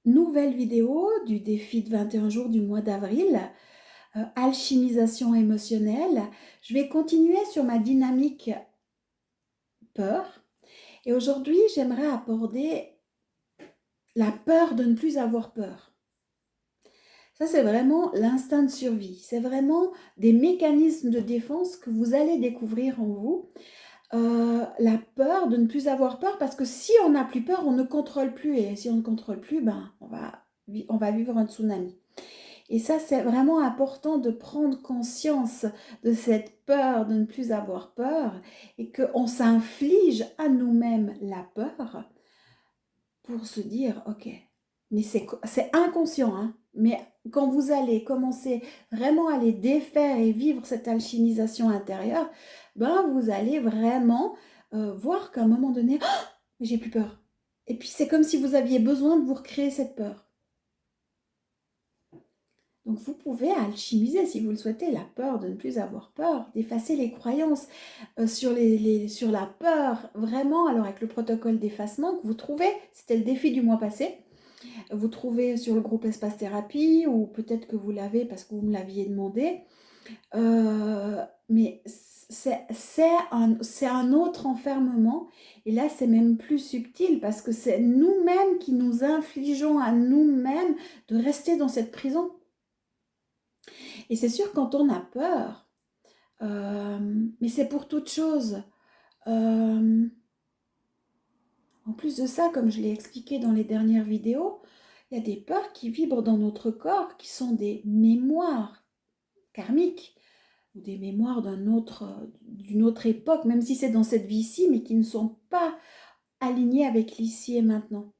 nouvelle vidéo du défi de 21 jours du mois d'avril, alchimisation émotionnelle. Je vais continuer sur ma dynamique peur et aujourd'hui j'aimerais aborder la peur de ne plus avoir peur. Ça, c'est vraiment l'instinct de survie. C'est vraiment des mécanismes de défense que vous allez découvrir en vous. La peur de ne plus avoir peur, parce que si on n'a plus peur, on ne contrôle plus. Et si on ne contrôle plus, ben, on va vivre un tsunami. Et ça, c'est vraiment important de prendre conscience de cette peur, de ne plus avoir peur, et qu'on s'inflige à nous-mêmes la peur pour se dire, ok, mais c'est inconscient, hein, mais quand vous allez commencer vraiment à les défaire et vivre cette alchimisation intérieure, ben vous allez vraiment voir qu'à un moment donné, oh, j'ai plus peur. Et puis c'est comme si vous aviez besoin de vous recréer cette peur. Donc vous pouvez alchimiser, si vous le souhaitez, la peur de ne plus avoir peur, d'effacer les croyances sur la peur, vraiment, alors avec le protocole d'effacement que vous trouvez, c'était le défi du mois passé, vous trouvez sur le groupe Espace Thérapie, ou peut-être que vous l'avez parce que vous me l'aviez demandé, mais c'est un autre enfermement, et là c'est même plus subtil parce que c'est nous-mêmes qui nous infligeons à nous-mêmes de rester dans cette prison. Et c'est sûr, quand on a peur, mais c'est pour toute chose. En plus de ça, comme je l'ai expliqué dans les dernières vidéos, il y a des peurs qui vibrent dans notre corps, qui sont des mémoires karmiques, ou des mémoires d'une autre époque, même si c'est dans cette vie-ci, mais qui ne sont pas alignées avec l'ici et maintenant.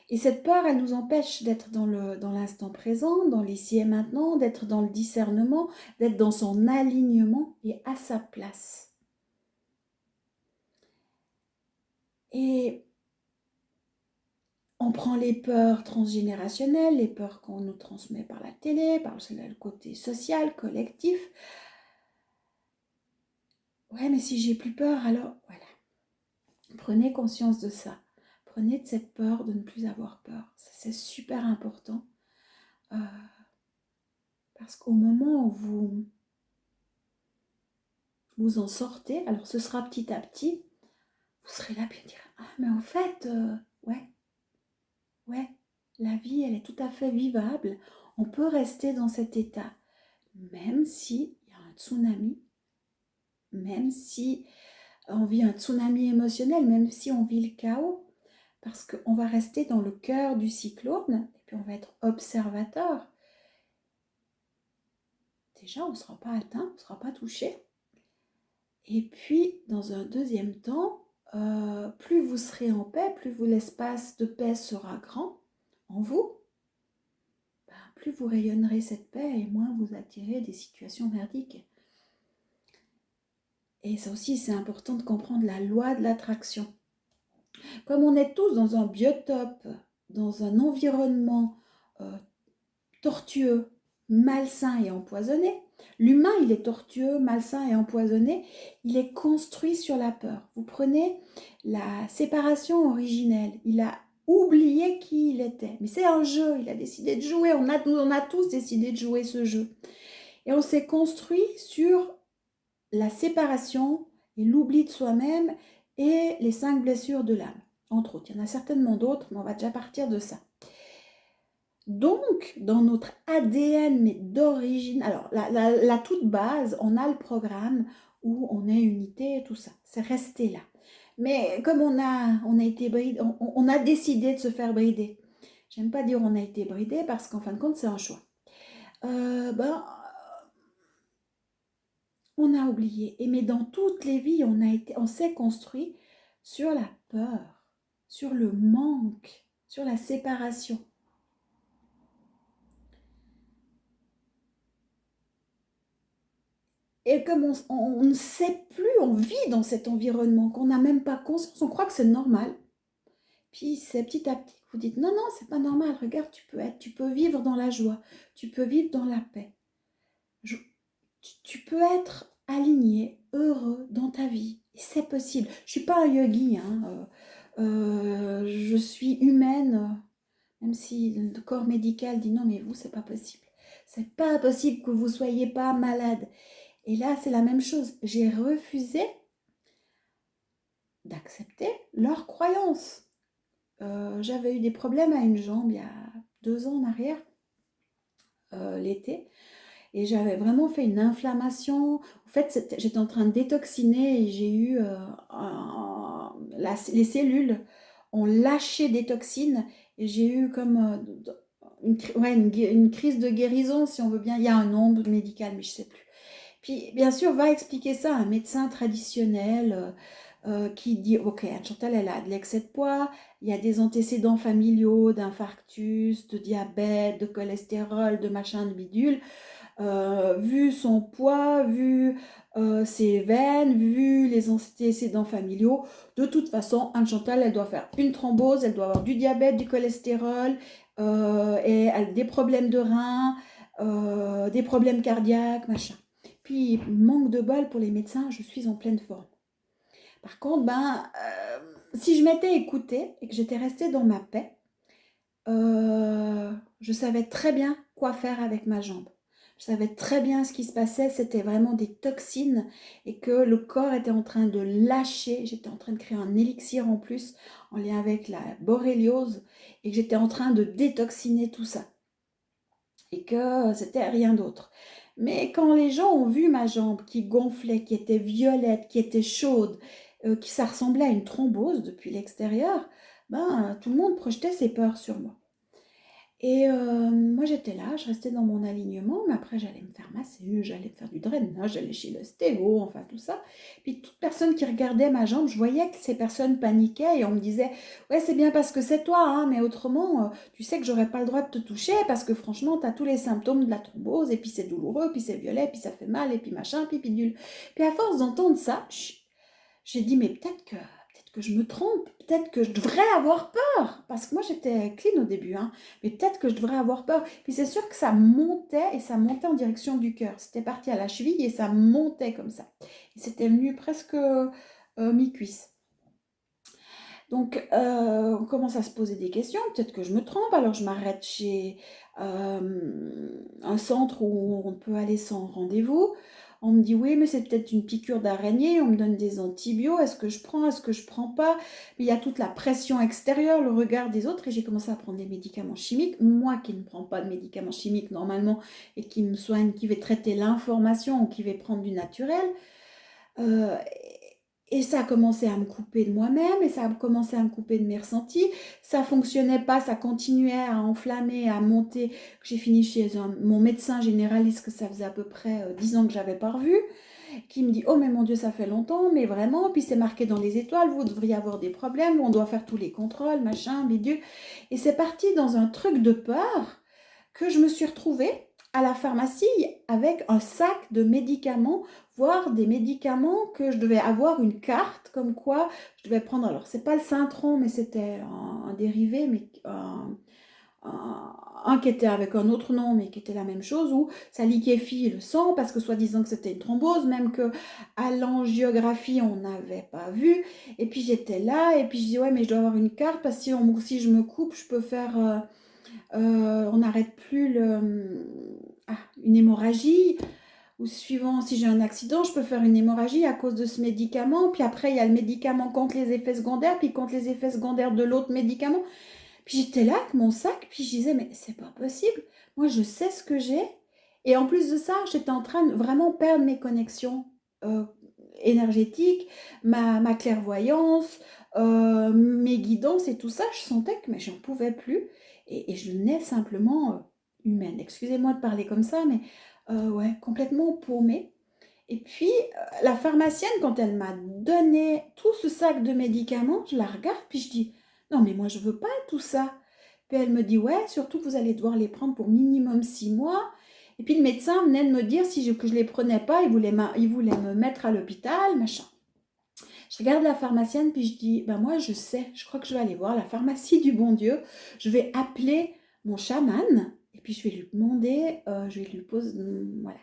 Et cette peur, elle nous empêche d'être dans l'instant présent, dans l'ici et maintenant, d'être dans le discernement, d'être dans son alignement et à sa place. Et on prend les peurs transgénérationnelles, les peurs qu'on nous transmet par la télé, par le côté social, collectif. Ouais, mais si j'ai plus peur, alors voilà. Prenez conscience de ça. Prenez de cette peur de ne plus avoir peur. Ça, c'est super important. Parce qu'au moment où vous en sortez, alors ce sera petit à petit, vous serez là puis vous direz, ah mais en fait, ouais, la vie elle est tout à fait vivable. On peut rester dans cet état, même si il y a un tsunami, même si on vit un tsunami émotionnel, même si on vit le chaos, parce qu'on va rester dans le cœur du cyclone, et puis on va être observateur. Déjà, on ne sera pas atteint, on ne sera pas touché. Et puis, dans un deuxième temps, plus vous serez en paix, plus l'espace de paix sera grand en vous, ben, plus vous rayonnerez cette paix et moins vous attirez des situations merdiques. Et ça aussi, c'est important de comprendre la loi de l'attraction. Comme on est tous dans un biotope, dans un environnement tortueux, malsain et empoisonné, l'humain, il est tortueux, malsain et empoisonné, il est construit sur la peur. Vous prenez la séparation originelle, il a oublié qui il était. Mais c'est un jeu, il a décidé de jouer, on a tous décidé de jouer ce jeu. Et on s'est construit sur la séparation et l'oubli de soi-même et les 5 blessures de l'âme, entre autres. Il y en a certainement d'autres, mais on va déjà partir de ça. Donc, dans notre ADN, mais d'origine, alors la toute base, on a le programme où on est unité et tout ça. C'est resté là. Mais comme on a été bridé, on a décidé de se faire brider. J'aime pas dire on a été bridé parce qu'en fin de compte, c'est un choix. On a oublié. Mais dans toutes les vies, on s'est construit sur la peur, sur le manque, sur la séparation. Et comme on ne sait plus, on vit dans cet environnement, qu'on n'a même pas conscience, on croit que c'est normal. Puis c'est petit à petit que vous dites, non, non, c'est pas normal, regarde, tu peux vivre dans la joie, tu peux vivre dans la paix. Tu peux être aligné, heureux dans ta vie. Et c'est possible. Je ne suis pas un yogi, hein, je suis humaine, Même si le corps médical dit non, mais vous, c'est pas possible. C'est pas possible que vous soyez pas malade. Et là, c'est la même chose. J'ai refusé d'accepter leurs croyances. J'avais eu des problèmes à une jambe il y a 2 ans en arrière, l'été, et j'avais vraiment fait une inflammation. En fait, j'étais en train de détoxiner et j'ai eu les cellules ont lâché des toxines et j'ai eu comme une crise de guérison, si on veut bien. Il y a un nom médical, mais je ne sais plus. Puis, bien sûr, va expliquer ça à un médecin traditionnel qui dit, ok, Chantal, elle a de l'excès de poids, il y a des antécédents familiaux d'infarctus, de diabète, de cholestérol, de machin, de bidule. Vu son poids, vu ses veines, vu les antécédents familiaux, de toute façon, Anne-Chantal, elle doit faire une thrombose, elle doit avoir du diabète, du cholestérol, et elle a des problèmes de reins, des problèmes cardiaques, machin. Puis, manque de bol pour les médecins, je suis en pleine forme. Par contre, si je m'étais écoutée et que j'étais restée dans ma paix, je savais très bien quoi faire avec ma jambe. Je savais très bien ce qui se passait, c'était vraiment des toxines et que le corps était en train de lâcher. J'étais en train de créer un élixir en plus en lien avec la borréliose et que j'étais en train de détoxiner tout ça et que c'était rien d'autre. Mais quand les gens ont vu ma jambe qui gonflait, qui était violette, qui était chaude, qui ça ressemblait à une thrombose depuis l'extérieur, tout le monde projetait ses peurs sur moi. Et moi j'étais là, je restais dans mon alignement, mais après j'allais me faire masser, j'allais faire du drainage, j'allais chez l'ostéo, enfin tout ça. Puis toute personne qui regardait ma jambe, je voyais que ces personnes paniquaient et on me disait ouais c'est bien parce que c'est toi, hein, mais autrement tu sais que j'aurais pas le droit de te toucher parce que franchement t'as tous les symptômes de la thrombose et puis c'est douloureux, puis c'est violet, puis ça fait mal et puis machin, puis bidule. Puis à force d'entendre ça, j'ai dit mais peut-être que je me trompe, peut-être que je devrais avoir peur, parce que moi j'étais clean au début, hein, mais peut-être que je devrais avoir peur. Puis c'est sûr que ça montait et ça montait en direction du cœur. C'était parti à la cheville et ça montait comme ça. Et c'était venu presque mi-cuisse. Donc on commence à se poser des questions, peut-être que je me trompe, alors je m'arrête chez un centre où on peut aller sans rendez-vous. On me dit oui, mais c'est peut-être une piqûre d'araignée, on me donne des antibiotiques, est-ce que je prends pas? Mais il y a toute la pression extérieure, le regard des autres, et j'ai commencé à prendre des médicaments chimiques. Moi qui ne prends pas de médicaments chimiques normalement, et qui me soigne, qui vais traiter l'information, ou qui vais prendre du naturel, euh, et ça a commencé à me couper de moi-même, et ça a commencé à me couper de mes ressentis. Ça fonctionnait pas, ça continuait à enflammer, à monter. J'ai fini chez mon médecin généraliste, que ça faisait à peu près 10 ans que j'avais pas revu, qui me dit oh mais mon Dieu ça fait longtemps, mais vraiment, puis c'est marqué dans les étoiles, vous devriez avoir des problèmes, on doit faire tous les contrôles, machin, bidule. Et c'est parti dans un truc de peur que je me suis retrouvée à la pharmacie avec un sac de médicaments, voire des médicaments que je devais avoir une carte comme quoi je devais prendre. Alors c'est pas le Syntron, mais c'était un dérivé, mais un qui était avec un autre nom, mais qui était la même chose, où ça liquéfie le sang, parce que soi-disant que c'était une thrombose, même que à l'angiographie, on n'avait pas vu. Et puis j'étais là, et puis je dis, ouais, mais je dois avoir une carte, parce que si je me coupe, je peux faire... on n'arrête plus une hémorragie, ou suivant, si j'ai un accident, je peux faire une hémorragie à cause de ce médicament, puis après, il y a le médicament contre les effets secondaires, puis contre les effets secondaires de l'autre médicament. Puis j'étais là avec mon sac, puis je disais, mais c'est pas possible. Moi, je sais ce que j'ai. Et en plus de ça, j'étais en train de vraiment perdre mes connexions euh, énergétiques, ma clairvoyance, mes guidances et tout ça. Je sentais que mais j'en pouvais plus. Et je venais simplement humaine. Excusez-moi de parler comme ça, mais ouais, complètement paumée. Et puis, la pharmacienne, quand elle m'a donné tout ce sac de médicaments, je la regarde, puis je dis, non, mais moi, je veux pas tout ça. Puis elle me dit, ouais, surtout que vous allez devoir les prendre pour minimum 6 mois. Et puis le médecin venait de me dire que je les prenais pas, il voulait me mettre à l'hôpital, machin. Je regarde la pharmacienne, puis je dis, ben moi, je sais, je crois que je vais aller voir la pharmacie du bon Dieu. Je vais appeler mon chaman, et puis je vais lui demander, je vais lui poser, voilà.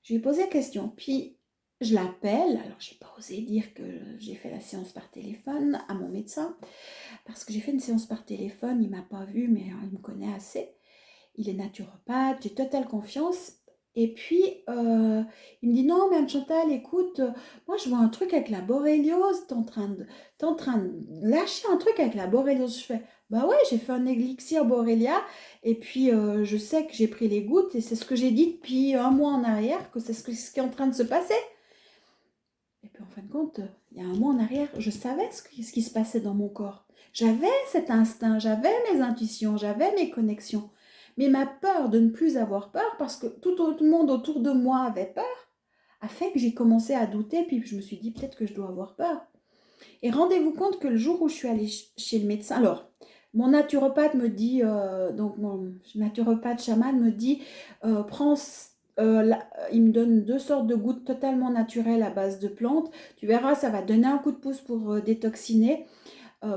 Je lui ai posé la question. Puis Je l'appelle, alors j'ai pas osé dire que j'ai fait la séance par téléphone à mon médecin, parce que j'ai fait une séance par téléphone, il m'a pas vu, mais il me connaît assez. Il est naturopathe, j'ai totale confiance. Et puis, il me dit, non, mais Anne-Chantal, écoute, moi je vois un truc avec la boréliose, t'es en train de lâcher un truc avec la boréliose. Je fais, bah ouais, j'ai fait un élixir borélia, et puis je sais que j'ai pris les gouttes, et c'est ce que j'ai dit depuis un mois en arrière, que c'est ce qui est en train de se passer. Et puis en fin de compte, il y a un mois en arrière, je savais ce qui se passait dans mon corps. J'avais cet instinct, j'avais mes intuitions, j'avais mes connexions. Mais ma peur de ne plus avoir peur, parce que tout le monde autour de moi avait peur, a fait que j'ai commencé à douter, puis je me suis dit peut-être que je dois avoir peur. Et rendez-vous compte que le jour où je suis allée chez le médecin, alors mon naturopathe me dit, donc mon naturopathe chaman me dit, prends, il me donne deux sortes de gouttes totalement naturelles à base de plantes. Tu verras, ça va donner un coup de pouce pour détoxiner.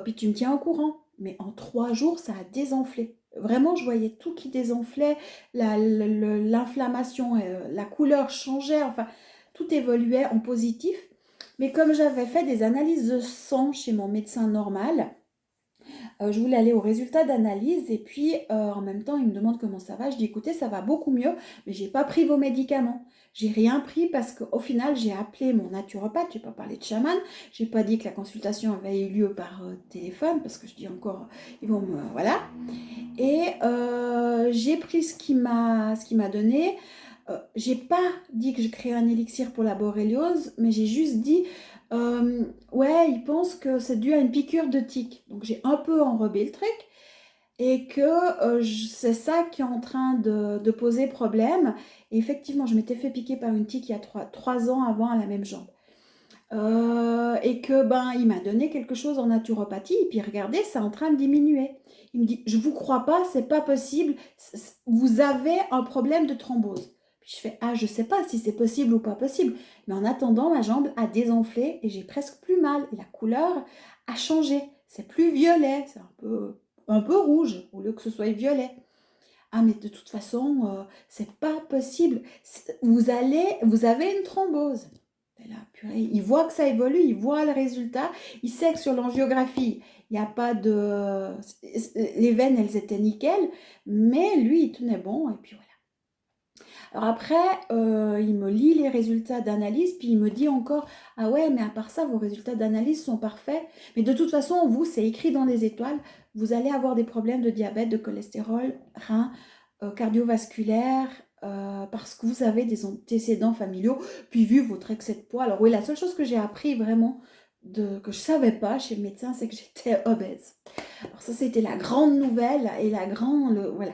Puis tu me tiens au courant. Mais en 3 jours, ça a désenflé. Vraiment, je voyais tout qui désenflait, l'inflammation, la couleur changeait, enfin, tout évoluait en positif. Mais comme j'avais fait des analyses de sang chez mon médecin normal, je voulais aller au résultat d'analyse et puis en même temps, il me demande comment ça va. Je dis écoutez, ça va beaucoup mieux, mais j'ai pas pris vos médicaments. J'ai rien pris parce qu'au final, j'ai appelé mon naturopathe, j'ai pas parlé de chaman, j'ai pas dit que la consultation avait eu lieu par téléphone parce que je dis encore, ils vont me. Voilà. Et j'ai pris ce qu'il m'a donné. J'ai pas dit que je créais un élixir pour la boréliose, mais j'ai juste dit ouais, il pense que c'est dû à une piqûre de tique. Donc j'ai un peu enrobé le truc et que c'est ça qui est en train de poser problème. Et effectivement, je m'étais fait piquer par une tique il y a 3 ans avant à la même jambe. Et que ben il m'a donné quelque chose en naturopathie et puis regardez, c'est en train de diminuer. Il me dit je vous crois pas, c'est pas possible, vous avez un problème de thrombose. Puis je fais ah je sais pas si c'est possible ou pas possible, mais en attendant ma jambe a désenflé et j'ai presque plus mal et la couleur a changé, c'est plus violet, c'est un peu rouge au lieu que ce soit violet. Ah mais de toute façon c'est pas possible, vous avez une thrombose. Et là, purée, il voit que ça évolue, il voit le résultat, il sait que sur l'angiographie, il n'y a pas de. Les veines, elles étaient nickel, mais lui, il tenait bon, et puis voilà. Alors après, il me lit les résultats d'analyse, puis il me dit encore, ah ouais, mais à part ça, vos résultats d'analyse sont parfaits, mais de toute façon, vous, c'est écrit dans les étoiles, vous allez avoir des problèmes de diabète, de cholestérol, rein, cardiovasculaire, parce que vous avez des antécédents familiaux, puis vu votre excès de poids. Alors oui, la seule chose que j'ai appris vraiment, que je ne savais pas chez le médecin, c'est que j'étais obèse. Alors ça, c'était la grande nouvelle, et voilà.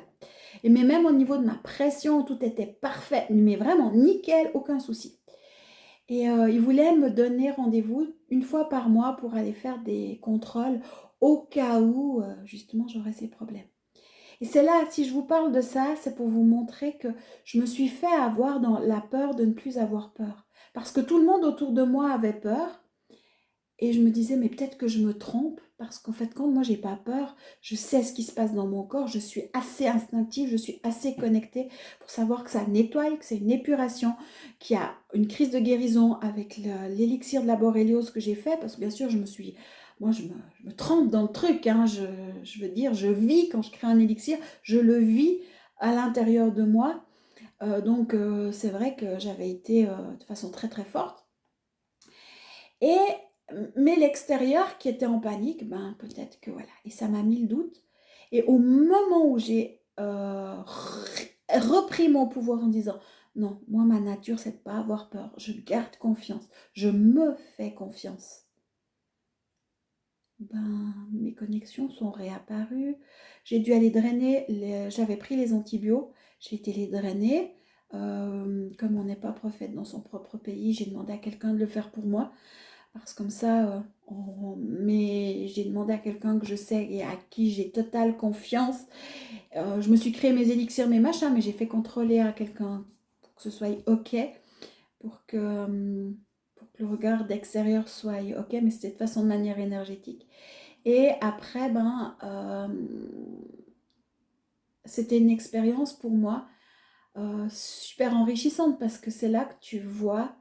Et mais même au niveau de ma pression, tout était parfait, mais vraiment nickel, aucun souci. Et il voulait me donner rendez-vous une fois par mois pour aller faire des contrôles au cas où, justement, j'aurais ces problèmes. Et c'est là, si je vous parle de ça, c'est pour vous montrer que je me suis fait avoir dans la peur de ne plus avoir peur. Parce que tout le monde autour de moi avait peur. Et je me disais, mais peut-être que je me trompe, parce qu'en fait, quand moi, j'ai pas peur, je sais ce qui se passe dans mon corps, je suis assez instinctive, je suis assez connectée pour savoir que ça nettoie, que c'est une épuration, qu'il y a une crise de guérison avec l'élixir de la boréliose que j'ai fait, parce que bien sûr, moi, je me trempe dans le truc, hein, je veux dire, je vis quand je crée un élixir, je le vis à l'intérieur de moi. Donc, c'est vrai que j'avais été de façon très très forte. Et, mais l'extérieur qui était en panique, ben peut-être que voilà. Et ça m'a mis le doute. Et au moment où j'ai repris mon pouvoir en disant, non, moi ma nature c'est de pas avoir peur, je garde confiance, je me fais confiance. Ben, mes connexions sont réapparues. J'ai dû aller drainer, j'avais pris les antibiotiques, j'ai été les drainer. Comme on n'est pas prophète dans son propre pays, j'ai demandé à quelqu'un de le faire pour moi. Parce que comme ça, mais j'ai demandé à quelqu'un que je sais et à qui j'ai totale confiance. Je me suis créé mes élixirs, mes machins, mais j'ai fait contrôler à quelqu'un pour que ce soit OK, pour que le regard d'extérieur soit OK, mais c'était de façon de manière énergétique. Et après, ben, c'était une expérience pour moi super enrichissante parce que c'est là que tu vois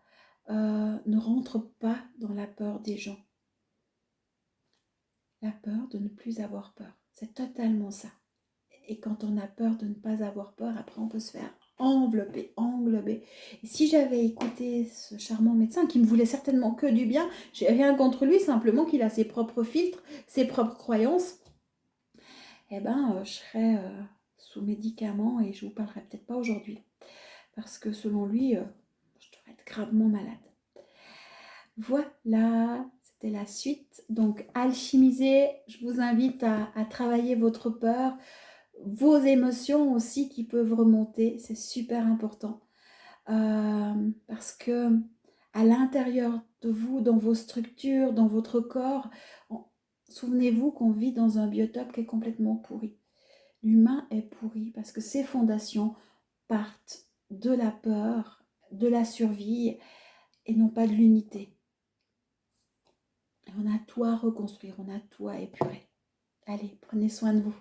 ne rentre pas dans la peur des gens. La peur de ne plus avoir peur. C'est totalement ça. Et quand on a peur de ne pas avoir peur, après on peut se faire envelopper, englober. Et si j'avais écouté ce charmant médecin qui me voulait certainement que du bien, j'ai rien contre lui, simplement qu'il a ses propres filtres, ses propres croyances, eh ben je serais sous médicaments et je vous parlerai peut-être pas aujourd'hui. Parce que selon lui, je devrais être gravement malade. Voilà, c'était la suite. Donc, alchimiser, je vous invite à travailler votre peur, vos émotions aussi qui peuvent remonter, c'est super important. Parce que à l'intérieur de vous, dans vos structures, dans votre corps, souvenez-vous qu'on vit dans un biotope qui est complètement pourri. L'humain est pourri parce que ses fondations partent de la peur, de la survie et non pas de l'unité. Et on a tout à reconstruire, on a tout à épurer. Allez, prenez soin de vous.